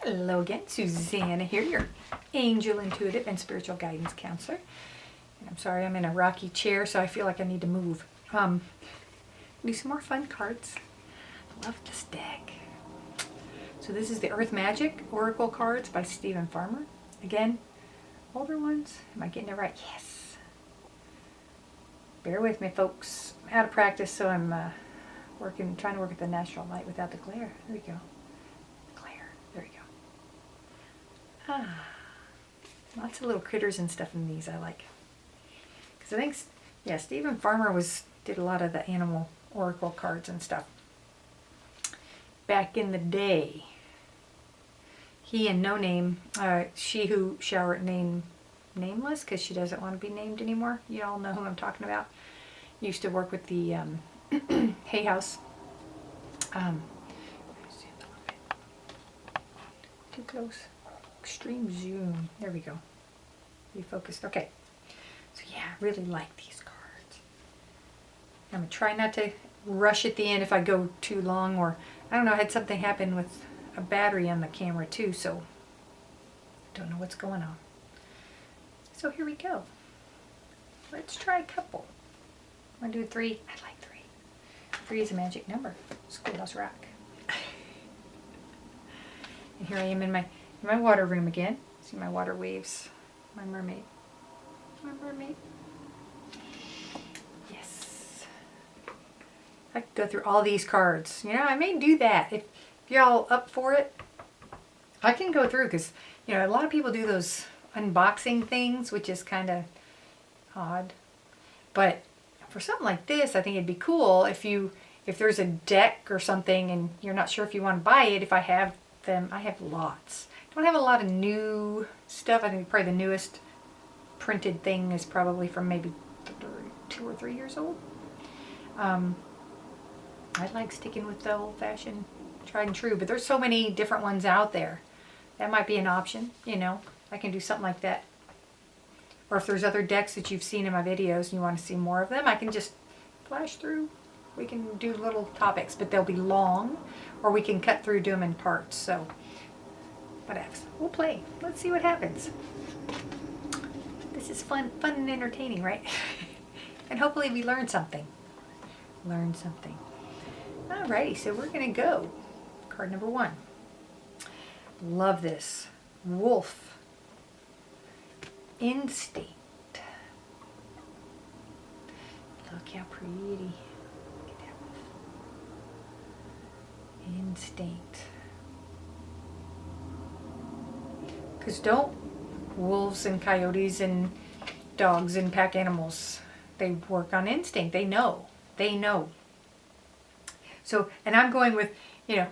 Hello again, Susanna here, your angel, intuitive, and spiritual guidance counselor. And I'm sorry I'm in a rocky chair, so I feel like I need to move. Do some more fun cards. Love this deck. So this is the Earth Magic Oracle cards by Stephen Farmer. Again, older ones. Am I getting it right? Yes. Bear with me, folks. I'm out of practice, so I'm trying to work with the natural light without the glare. There we go. Glare. There we go. Lots of little critters and stuff in these I like. Because I think, yeah, Stephen Farmer did a lot of the animal oracle cards and stuff. Back in the day, he and No Name, she who shall remain nameless because she doesn't want to be named anymore. You all know who I'm talking about. Used to work with the Hay House. Too close. Extreme zoom. There we go. Refocused. Okay. So yeah, I really like these cards. I'm going to try not to rush at the end if I go too long, or I don't know, I had something happen with a battery on the camera too, so don't know what's going on. So here we go. Let's try a couple. I'm going to do 3. I like 3. 3 is a magic number. Schoolhouse Rock. And here I am in my water room again. See my water waves. My mermaid. My mermaid. Yes. I could go through all these cards. You know, I may do that. If y'all up for it, I can go through because, you know, a lot of people do those unboxing things, which is kind of odd. But for something like this, I think it'd be cool if there's a deck or something and you're not sure if you want to buy it. If I have them, I have lots. I don't have a lot of new stuff. I think probably the newest printed thing is probably from maybe 2 or 3 years old. I like sticking with the old-fashioned tried and true, but there's so many different ones out there. That might be an option, you know. I can do something like that. Or if there's other decks that you've seen in my videos and you want to see more of them, I can just flash through. We can do little topics, but they'll be long, or we can cut through, do them in parts. So, whatever. We'll play. Let's see what happens. This is fun and entertaining, right? And hopefully we learn something. Alrighty, so we're going to go. Card number 1. Love this. Wolf. Instinct. Look how pretty. Look at that wolf. Instinct. Because don't wolves and coyotes and dogs and pack animals, they work on instinct. They know. So, and I'm going with, you know,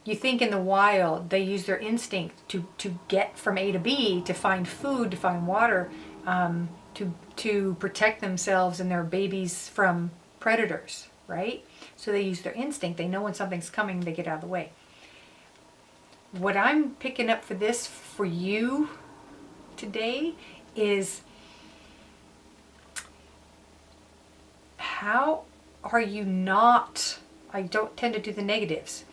you think in the wild they use their instinct to get from A to B, to find food, to find water, to protect themselves and their babies from predators, right? So they use their instinct. They know when something's coming, they get out of the way. What I'm picking up for this for you today is, how are you not, I don't tend to do the negatives.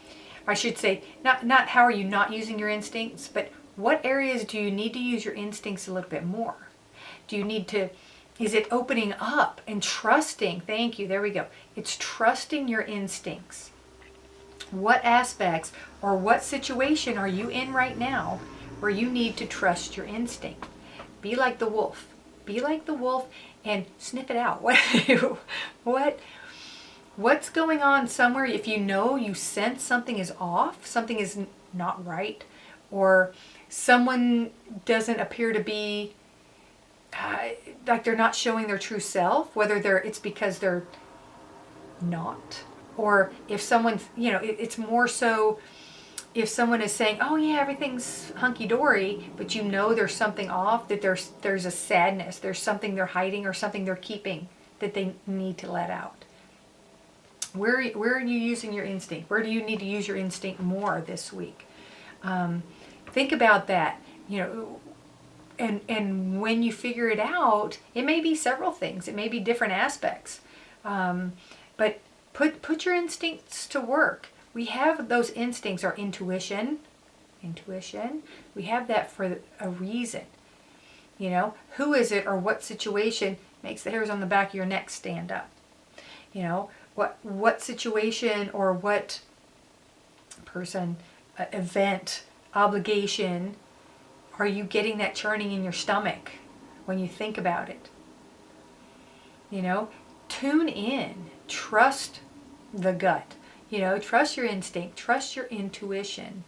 I should say, not how are you not using your instincts, but what areas do you need to use your instincts a little bit more? Do you need to, is it opening up and trusting? Thank you, there we go. It's trusting your instincts. What aspects or what situation are you in right now where you need to trust your instinct? Be like the wolf. Be like the wolf and sniff it out. What's going on somewhere? If you know, you sense something is off, something is not right, or someone doesn't appear to be like they're not showing their true self, whether it's because they're not, or if someone, you know, it's more so if someone is saying, oh yeah, everything's hunky-dory, but you know there's something off, that there's a sadness, there's something they're hiding or something they're keeping that they need to let out. Where are you using your instinct? Where do you need to use your instinct more this week? Think about that, you know, and when you figure it out, it may be several things. It may be different aspects. But put your instincts to work. We have those instincts, our intuition, Intuition. We have that for a reason. You know, who is it or what situation makes the hairs on the back of your neck stand up? You know, what situation or what person, event, obligation are you getting that churning in your stomach when you think about it? You know, tune in, trust the gut, you know, trust your instinct, trust your intuition.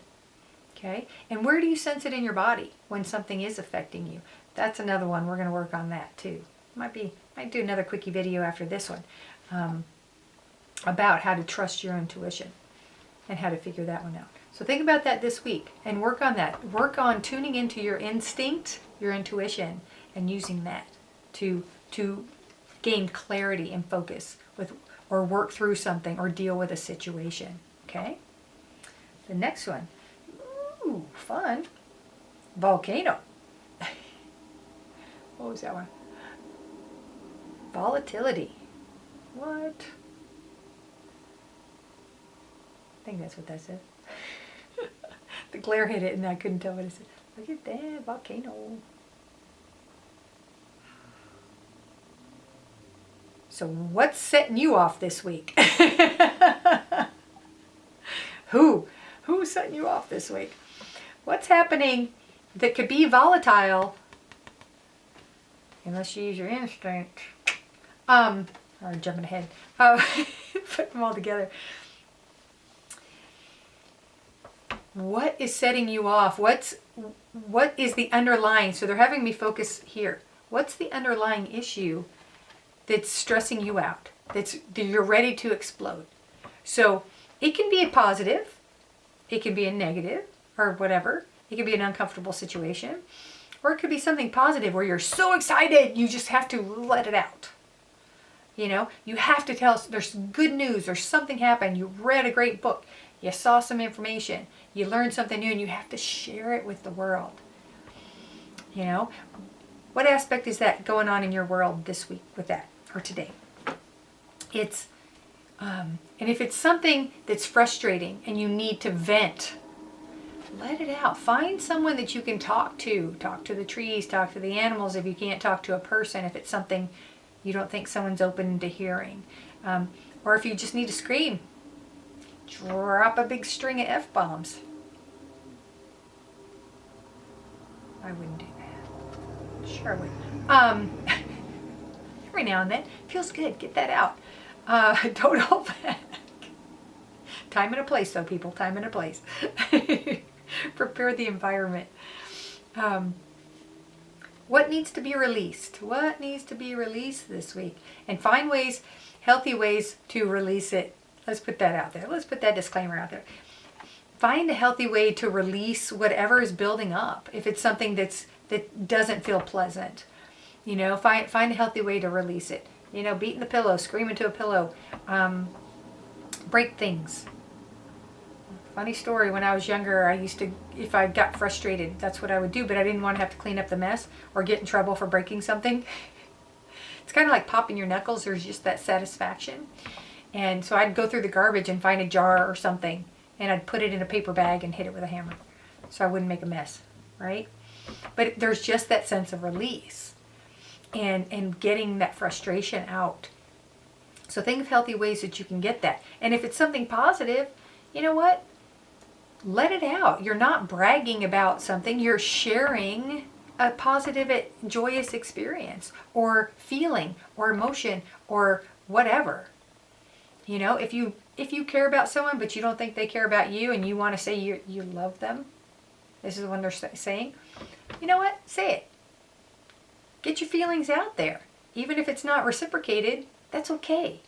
Okay, and where do you sense it in your body when something is affecting you? That's another one. We're going to work on that too. Might do another quickie video after this one about how to trust your intuition and how to figure that one out. So think about that this week and work on that. Work on tuning into your instinct, your intuition, and using that to gain clarity and focus with, or work through something or deal with a situation. Okay. The next one. Ooh, fun. Volcano. What was that one? Volatility. What? I think that's what that said. The glare hit it and I couldn't tell what it said. Look at that, volcano. So what's setting you off this week? Who's setting you off this week? What's happening that could be volatile unless you use your instinct? Or jumping ahead. Put them all together. What is setting you off? What is the underlying? So they're having me focus here. What's the underlying issue that's stressing you out? That you're ready to explode. So it can be a positive. It can be a negative or whatever. It can be an uncomfortable situation. Or it could be something positive where you're so excited you just have to let it out. You know, you have to tell us there's good news, there's something happened, you read a great book, you saw some information, you learned something new, and you have to share it with the world. You know, what aspect is that going on in your world this week with that, or today? It's, and if it's something that's frustrating and you need to vent, let it out. Find someone that you can talk to. Talk to the trees, talk to the animals if you can't talk to a person, if it's something you don't think someone's open to hearing. Or if you just need to scream, drop a big string of F-bombs. I wouldn't do that. Sure I would. Every now and then. Feels good. Get that out. Don't hold back. Time and a place though, people. Time and a place. Prepare the environment. What needs to be released? What needs to be released this week? And find ways, healthy ways to release it. Let's put that out there. Let's put that disclaimer out there. Find a healthy way to release whatever is building up. If it's something that doesn't feel pleasant, you know, find a healthy way to release it. You know, beating the pillow, screaming to a pillow, break things. Funny story, when I was younger, I used to, if I got frustrated, that's what I would do, but I didn't want to have to clean up the mess or get in trouble for breaking something. It's kind of like popping your knuckles. There's just that satisfaction. And so I'd go through the garbage and find a jar or something, and I'd put it in a paper bag and hit it with a hammer so I wouldn't make a mess, right? But there's just that sense of release and getting that frustration out. So think of healthy ways that you can get that. And if it's something positive, you know what? Let it out. You're not bragging about something. You're sharing a positive, joyous experience or feeling or emotion or whatever. You know, if you care about someone but you don't think they care about you and you want to say you love them, this is what they're saying, you know what? Say it. Get your feelings out there. Even if it's not reciprocated, that's okay.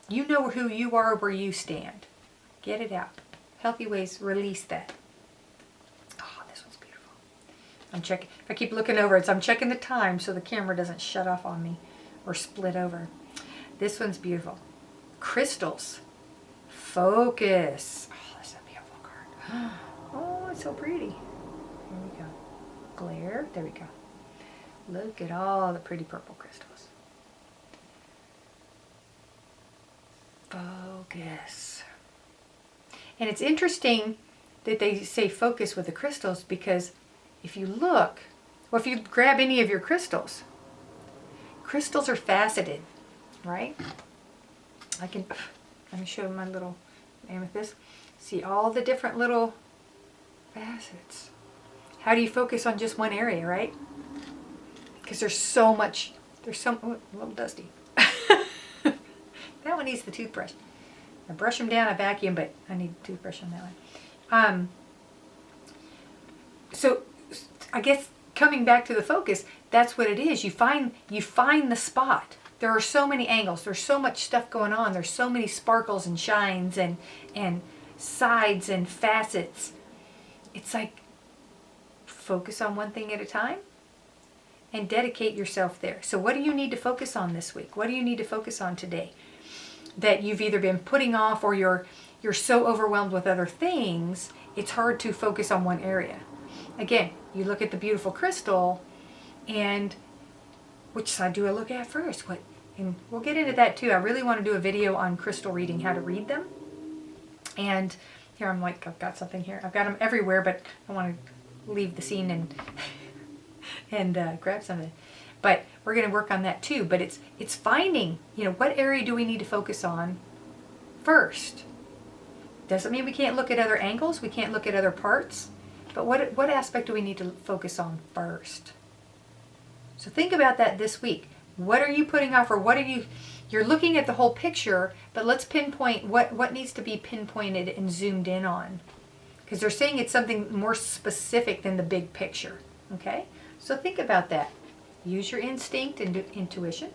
You know who you are, where you stand. Get it out. Healthy ways, release that. Oh, this one's beautiful. I'm checking. If I keep looking over it, so I'm checking the time so the camera doesn't shut off on me or split over. This one's beautiful. Crystals. Focus. Oh, that's a beautiful card. Oh, it's so pretty. Here we go. Glare. There we go. Look at all the pretty purple crystals. Focus. And it's interesting that they say focus with the crystals, because if you look, well, if you grab any of your crystals, crystals are faceted, right? Let me show my little amethyst. See all the different little facets. How do you focus on just one area, right? Because there's so much, oh, a little dusty. That one needs the toothbrush. I brush them down, I vacuum, but I need a toothbrush on that one. So I guess coming back to the focus, that's what it is. You find the spot. There are so many angles. There's so much stuff going on. There's so many sparkles and shines and sides and facets. It's like focus on one thing at a time and dedicate yourself there. So what do you need to focus on this week? What do you need to focus on today that you've either been putting off, or you're so overwhelmed with other things, it's hard to focus on one area? Again, you look at the beautiful crystal, and which side do I look at first? And we'll get into that too. I really want to do a video on crystal reading, how to read them. And here I'm like, I've got something here. I've got them everywhere, but I want to leave the scene and grab something. But we're going to work on that too. But it's finding, what area do we need to focus on first? Doesn't mean we can't look at other angles. We can't look at other parts. But what aspect do we need to focus on first? So think about that this week. What are you putting off, or you're looking at the whole picture, but let's pinpoint what needs to be pinpointed and zoomed in on. Because they're saying it's something more specific than the big picture. Okay? So think about that. Use your instinct and intuition.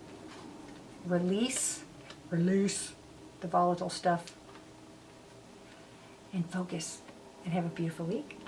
Release the volatile stuff. And focus. And have a beautiful week.